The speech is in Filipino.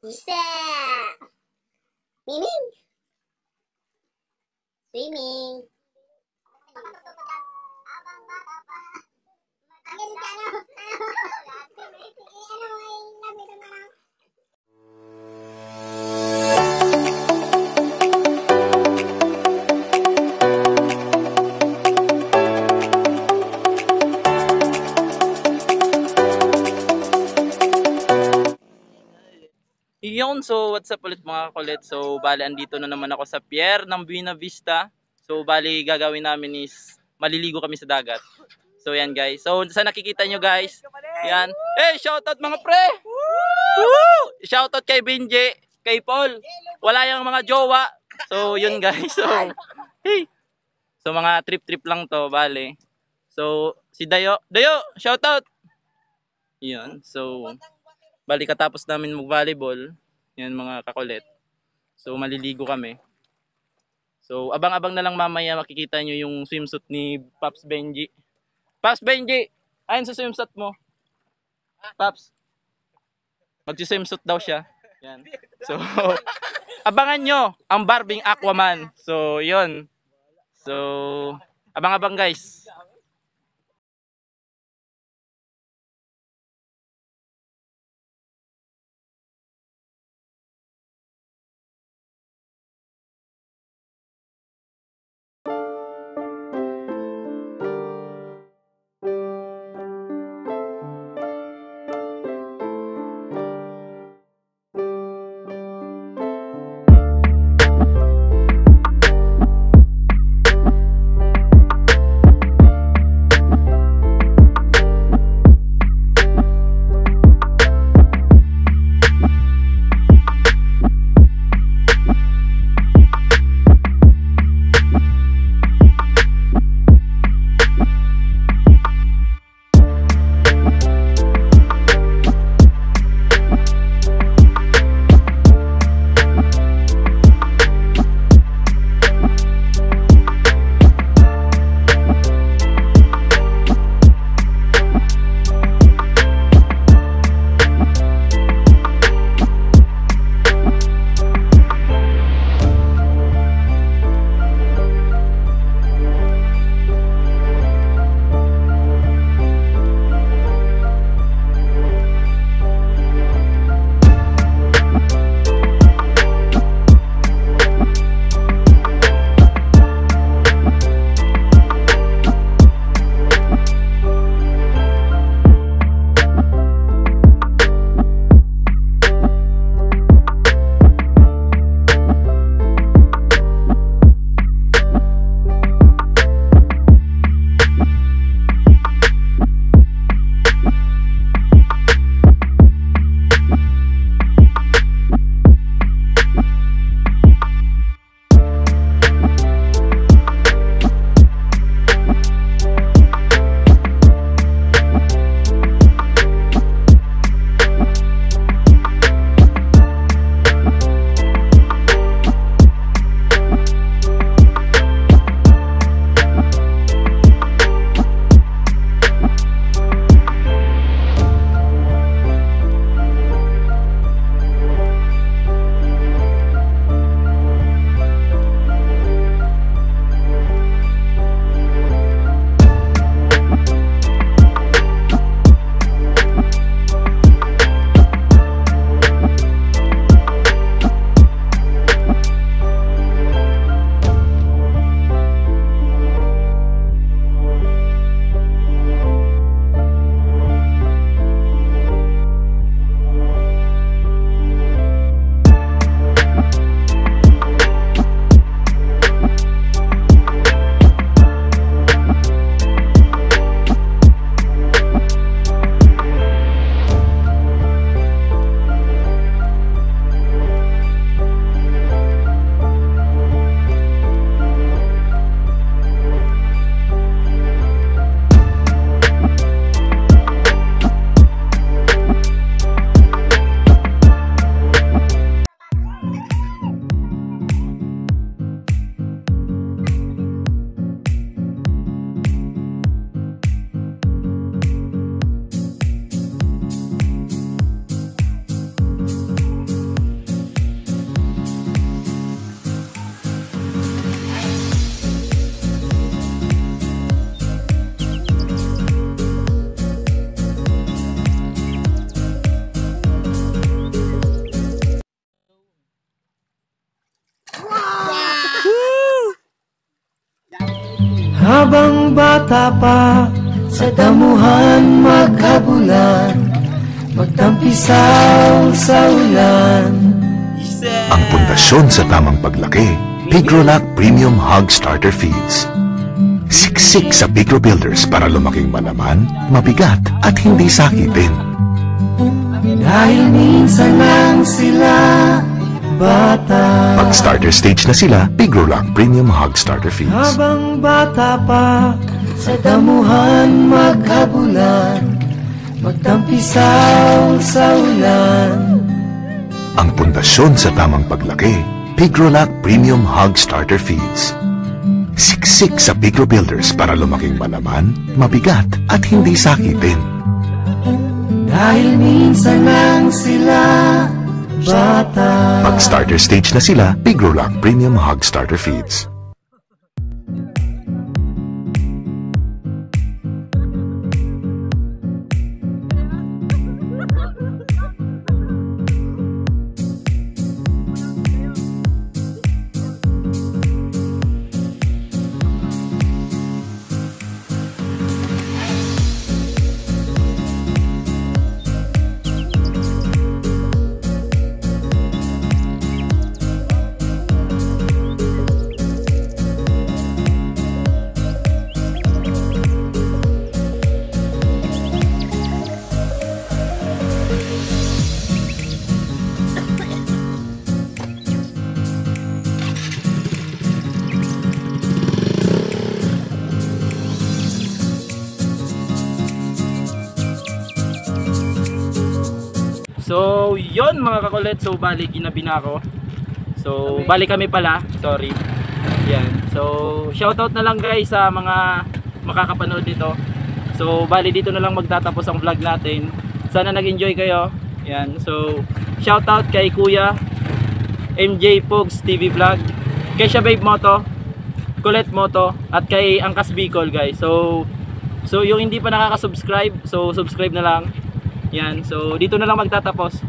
Isa. Miming. Swimming. Iyon, so what's up ulit mga kulit? So bali andito na naman ako sa pier ng Buena Vista. So bali gagawin namin is maliligo kami sa dagat. So yan guys. So sa nakikita nyo guys, yan. Hey, shoutout mga pre! Woo! Shoutout kay Benji, kay Paul. Wala yung mga jowa. So yun guys. So hey. So mga trip-trip lang to, bali. So si Dayo, shoutout. Yun. So bali katapos namin mag-volleyball, yan mga kakulit. So maliligo kami. So abang-abang na lang mamaya makikita nyo yung swimsuit ni Pops Benji. Pops Benji, ayun sa swimsuit mo. Pops, magsi-swimsuit daw siya. Yan. So abangan nyo ang Barbing Aquaman. So yun. So abang-abang guys. bata pa, sa damuhan maghabulan, magtampisaw sa ulan. Ang pundasyon sa tamang paglaki, Pigrolac Premium Hog Starter Feeds. Siksik sa Pigro Builders para lumaking malaman, mabigat at hindi sakitin. Dahil minsan lang sila bata. Pag starter stage na sila, Pigrolac Premium Hog Starter Feeds. Habang bata pa, sa damuhan maghabulan, magtampisaw sa ulan. Ang pundasyon sa tamang paglaki, Pigrolac Premium Hog Starter Feeds. Siksik sa Pigro Builders para lumaking malaman, mabigat at hindi sakitin. Dahil minsan lang sila bata. Pag starter stage na sila, Pigrolac Premium Hog Starter Feeds. So, yon mga kakulit. So, bali ginabi na ako. So, bali kami pala. Sorry. Yan. So, shoutout na lang guys sa mga makakapanood dito. So, bali dito na lang magtatapos ang vlog natin. Sana nag-enjoy kayo. Yan. So, shoutout kay Kuya MJ Pogs TV Vlog, kay Shababe Moto, Colette Moto, at kay Angkas Bicol guys. So yung hindi pa nakaka-subscribe, so subscribe na lang. Yan, so dito na lang magtatapos.